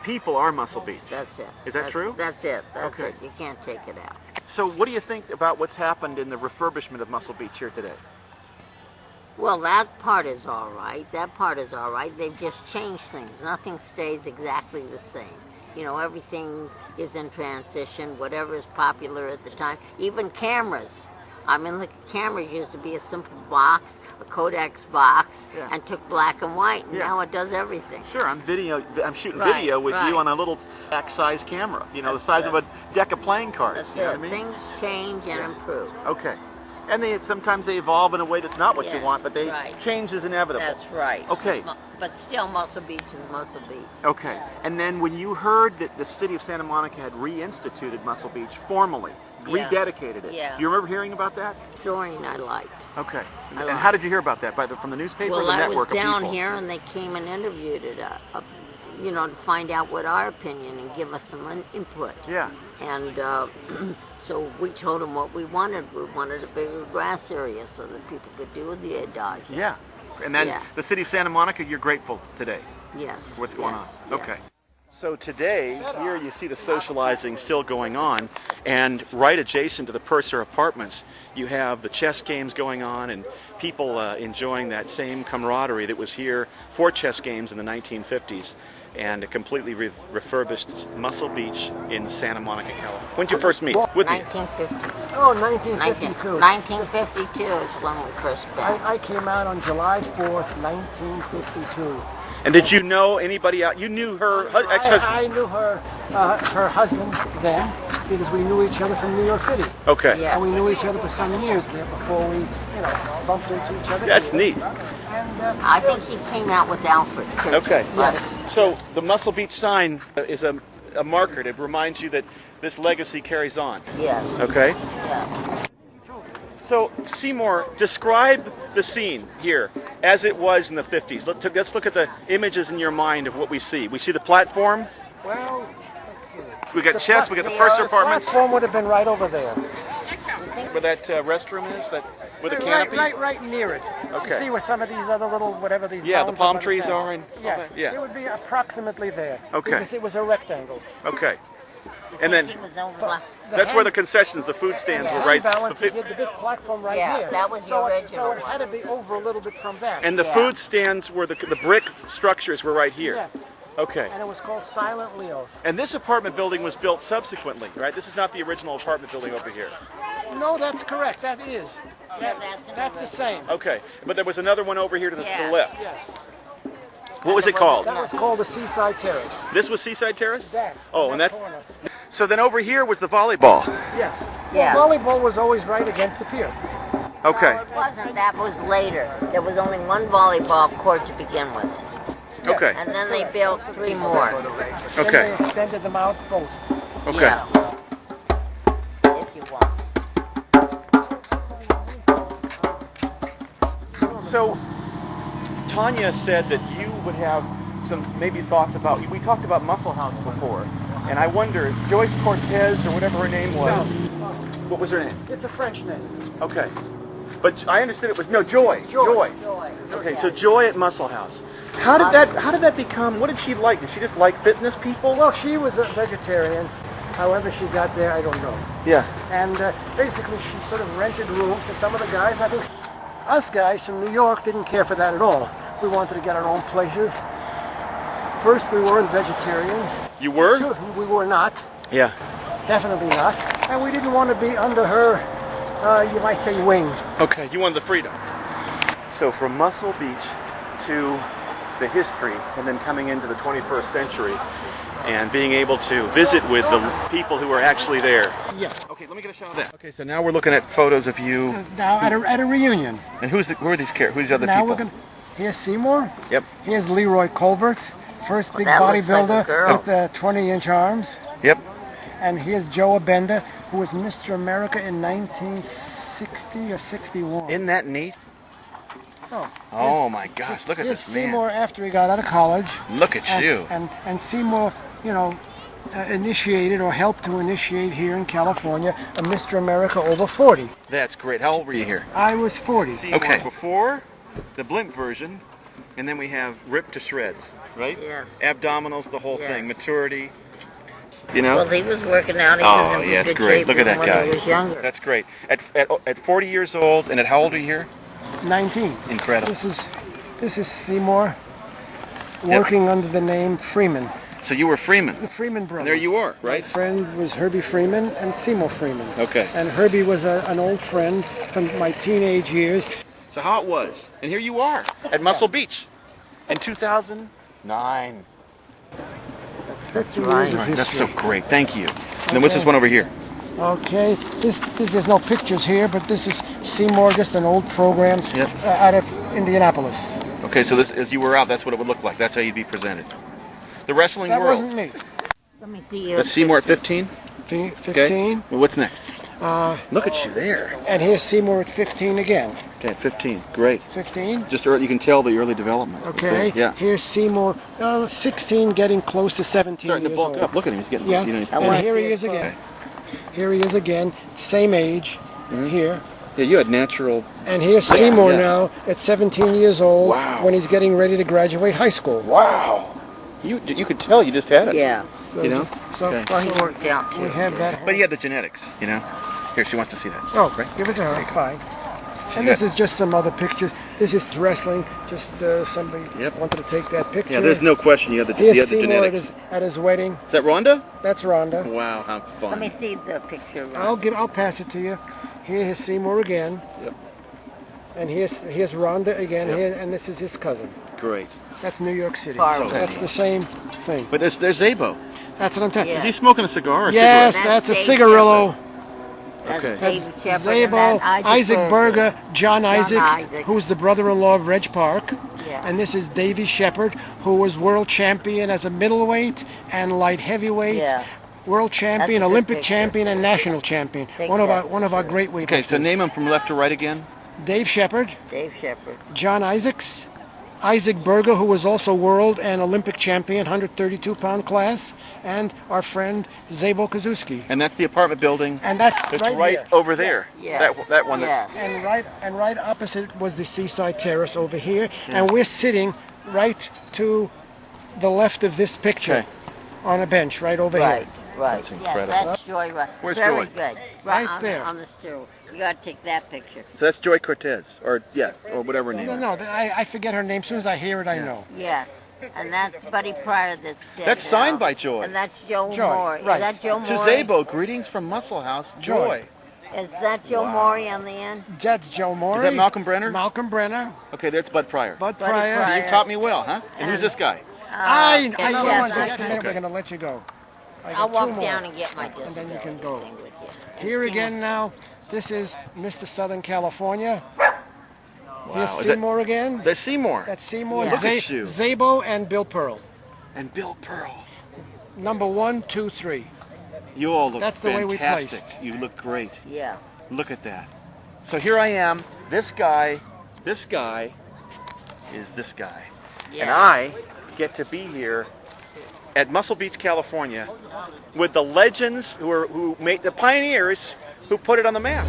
People are Muscle Beach. That's it. Is that true? That's it. That's Okay. it. You can't take it out. So what do you think about what's happened in the refurbishment of Muscle Beach here today? Well, that part is all right. That part is all right. They've just changed things. Nothing stays exactly the same. You know, everything is in transition, whatever is popular at the time. Even cameras. I mean, look, cameras used to be a simple box, a Kodak's box, and took black and white, and now it does everything. Sure, I'm shooting video with you on a little back-size camera, you know, the size of a deck of playing cards. That's you know it. what I mean? Things change and improve. Okay. And sometimes they evolve in a way that's not what you want, but change is inevitable. That's right. Okay. But still, Muscle Beach is Muscle Beach. Okay. And then when you heard that the city of Santa Monica had reinstituted Muscle Beach formally, rededicated it, do you remember hearing about that? Story I liked. Okay. And how did you hear about that? From the newspaper or the network of people? Well, I was down here and they came and interviewed it, you know, to find out what our opinion and give us some input. Yeah. And so we told them what we wanted. We wanted a bigger grass area so that people could do the adage. Yeah. And then the city of Santa Monica, you're grateful today. Yes. For what's going on. Yes. Okay. So today, here you see the socializing still going on, and right adjacent to the Purser Apartments, you have the chess games going on and people enjoying that same camaraderie that was here for chess games in the 1950s, and a completely refurbished Muscle Beach in Santa Monica, California. When did you first meet? With 1950. Oh, 1952. 1952 is when we first met. I came out on July 4th, 1952. And did you know anybody out? You knew her ex-husband? I knew her husband then because we knew each other from New York City. Okay. Yeah. And we knew each other for some years there before we, you know, bumped into each other. That's neat. And, I think he came out with Alfred, too. Okay. Yes. So the Muscle Beach sign is a marker that reminds you that this legacy carries on. Yes. Okay? Yeah. So, Seymour, describe the scene here as it was in the 50s. Let's look at the images in your mind of what we see. We see the platform. well, We got chess. We got the Purser the Apartments. platform would have been right over there. Where that restroom is, with the canopy. Right near it. Okay. You see where some of these other little, whatever these Yeah, the mounds palm are trees on the are in. Yes. Yeah. It would be approximately there. Okay. Because it was a rectangle. Okay. And then He was over that's where the concessions, the food stands were right. Balance, you had the big platform right Yeah, here. that was the so original So it had to be over a little bit from that. And the food stands were the brick structures were right here. Yes. Okay. And it was called Silent Leo's. And this apartment building was built subsequently, right? This is not the original apartment building over here. No, that's correct. That is. Yeah, That's the same. Okay. But there was another one over here to the left. Yes. What was it called? That was called the Seaside Terrace. This was Seaside Terrace? That. Oh, and that that's... corner. So then over here was the volleyball. Yes. Yeah. Well, volleyball was always right against the pier. Okay. No, it wasn't. That was later. There was only one volleyball court to begin with. Okay. And then they built 3 more. Then Okay. they extended them out both. Okay. Yeah. If you want. So Tanya said that you would have some maybe thoughts about, we talked about Muscle House before, and I wonder, Joyce Cortez or whatever her name was, what was her name? It's a French name. Okay. But I understood it was, no, Joy. Joy. Okay, so Joy at Muscle House. How did that become, what did she like? Did she just like fitness people? Well, she was a vegetarian. However she got there, I don't know. Yeah. And basically she sort of rented rooms to some of the guys. And I think us guys from New York didn't care for that at all. We wanted to get our own places. First, we weren't vegetarians. You were? We were not. Yeah. Definitely not. And we didn't want to be under her, you might say, wing. Okay, you wanted the freedom. So from Muscle Beach to the history, and then coming into the 21st century, and being able to visit with the people who are actually there. Yeah. Okay, let me get a shot of that. Okay, so now we're looking at photos of you. Now at a reunion. And who are these other Now people? Here's Seymour. Yep. Here's Leroy Colbert, first big That looks like a bodybuilder girl. with 20-inch arms. Yep. And here's Joe Abenda, who was Mr. America in 1960 or 61. Isn't that neat? Oh, my gosh, look at here's this man. Seymour after he got out of college. Look at you. And Seymour, you know, initiated or helped to initiate here in California a Mr. America over 40. That's great. How old were you here? I was 40. Okay. Before the blimp version, And then we have ripped to shreds, right? Yes. Abdominals, the whole Yes. thing, maturity. You know? Well, he was working out. He Oh, was in yeah, it's good great. shape Look at that when guy. he was younger. That's great. At 40 years old, and at how old are you here? 19. Incredible. This is Seymour working under the name Freeman. So you were Freeman. The Freeman brothers. And there you are, right? My friend was Herbie Freeman and Seymour Freeman. Okay. And Herbie was an old friend from my teenage years. So how it was. And here you are at Muscle Beach in 2009. That's 50 right. years of history. That's so great. Thank you. And then what's this one over here? Okay, there's no pictures here, but this is Seymour, just an old program Yep. out of Indianapolis. Okay, so this, as you were out, that's what it would look like. That's how you'd be presented. The wrestling That world. wasn't me. Let me see you. That's Seymour at 15? 15. Okay. Well, what's next? Look at you there. And here's Seymour at 15 again. Okay, 15. Great. 15. Just early, you can tell the early development. Okay. Yeah. Here's Seymour, 16, getting close to 17 Starting to years bulk old. up. Look at him. He's getting. Yeah. You know, he's- And here he is again. Here he is again, same age. Here. Yeah, you had natural. And here's Seymour yeah. now at 17 years old. Wow. When he's getting ready to graduate high school. Wow. You could tell you just had it. Yeah. So, You know? So, Okay. Well, he worked out too. we have that. But he had the genetics. You know. Here, she wants to see that. Oh, Right? give it to her. Fine. She And got- this is just some other pictures. This is wrestling. Just somebody Yep. wanted to take that picture. Yeah, there's no question. You had the Here's Seymour genetics. at his wedding. Is that Rhonda? That's Rhonda. Wow, how fun. Let me see the picture. Ron. I'll pass it to you. Here's Seymour again. Yep. And here's Rhonda again. Yep. Here, and this is his cousin. Great. That's New York City. Far So away. that's the same thing. But there's Zabo. That's what I'm telling you. Yeah. Is he smoking a cigar or a Yes, cigarette? that's a Dave cigarillo. That's Okay. David Shepard and Zabel, that Isaac Berger, John Isaacs, Isaac. who's the brother-in-law of Reg Park. Yeah. And this is Davy Shepard, who was world champion as a middleweight and light heavyweight. Yeah. World champion, That's a good Olympic picture. champion, and national champion. Take One of that. our great weightlifters. Okay, so name him from left to right again. Dave Shepard, Dave Shepard. John Isaacs, Isaac Berger, who was also world and Olympic champion, 132-pound class, and our friend Zabel Kazuski. And that's the apartment building. And that's It's right, right here. over there. Yeah. That one. Yeah. And right opposite was the Seaside Terrace over here, and we're sitting right to the left of this picture Okay. on a bench right over Right. here. Right. That's incredible. Yeah, that's Joy. Right. Where's Very Joy? good. Right on, there. On the stairwell. You got to take that picture. So that's Joy Cortez, or whatever her name. No, is. I forget her name. As soon as I hear it, I know. Yeah. And that's Buddy Pryor that's dead That's now. signed by Joy. And that's Joe Joy, Morey. right. Is that Joe To Morey? Zabo, greetings from Muscle House, Joy. Joy. Is that Joe Morey on the end? That's Joe Morey. Is that Malcolm Brenner? Malcolm Brenner. Okay, that's Bud Pryor. Bud Buddy Pryor. Pryor. You taught me well, huh? And who's this guy? I know yes, one. I Just a can. minute, we're going to let you go. I got I'll two walk more. down and get my And disability then you can go. thing with you. Here again now, this is Mr. Southern California. Here's Wow, is that- Seymour again. That's Seymour. That's Seymour, Yeah. Look at you. Zabo, and Bill Pearl. And Bill Pearl. Number 1, 2, 3. You all look That's the way we fantastic. placed. You look great. Yeah. Look at that. So here I am. This guy is this guy. Yeah. And I get to be here at Muscle Beach, California with the legends who made the pioneers who put it on the map.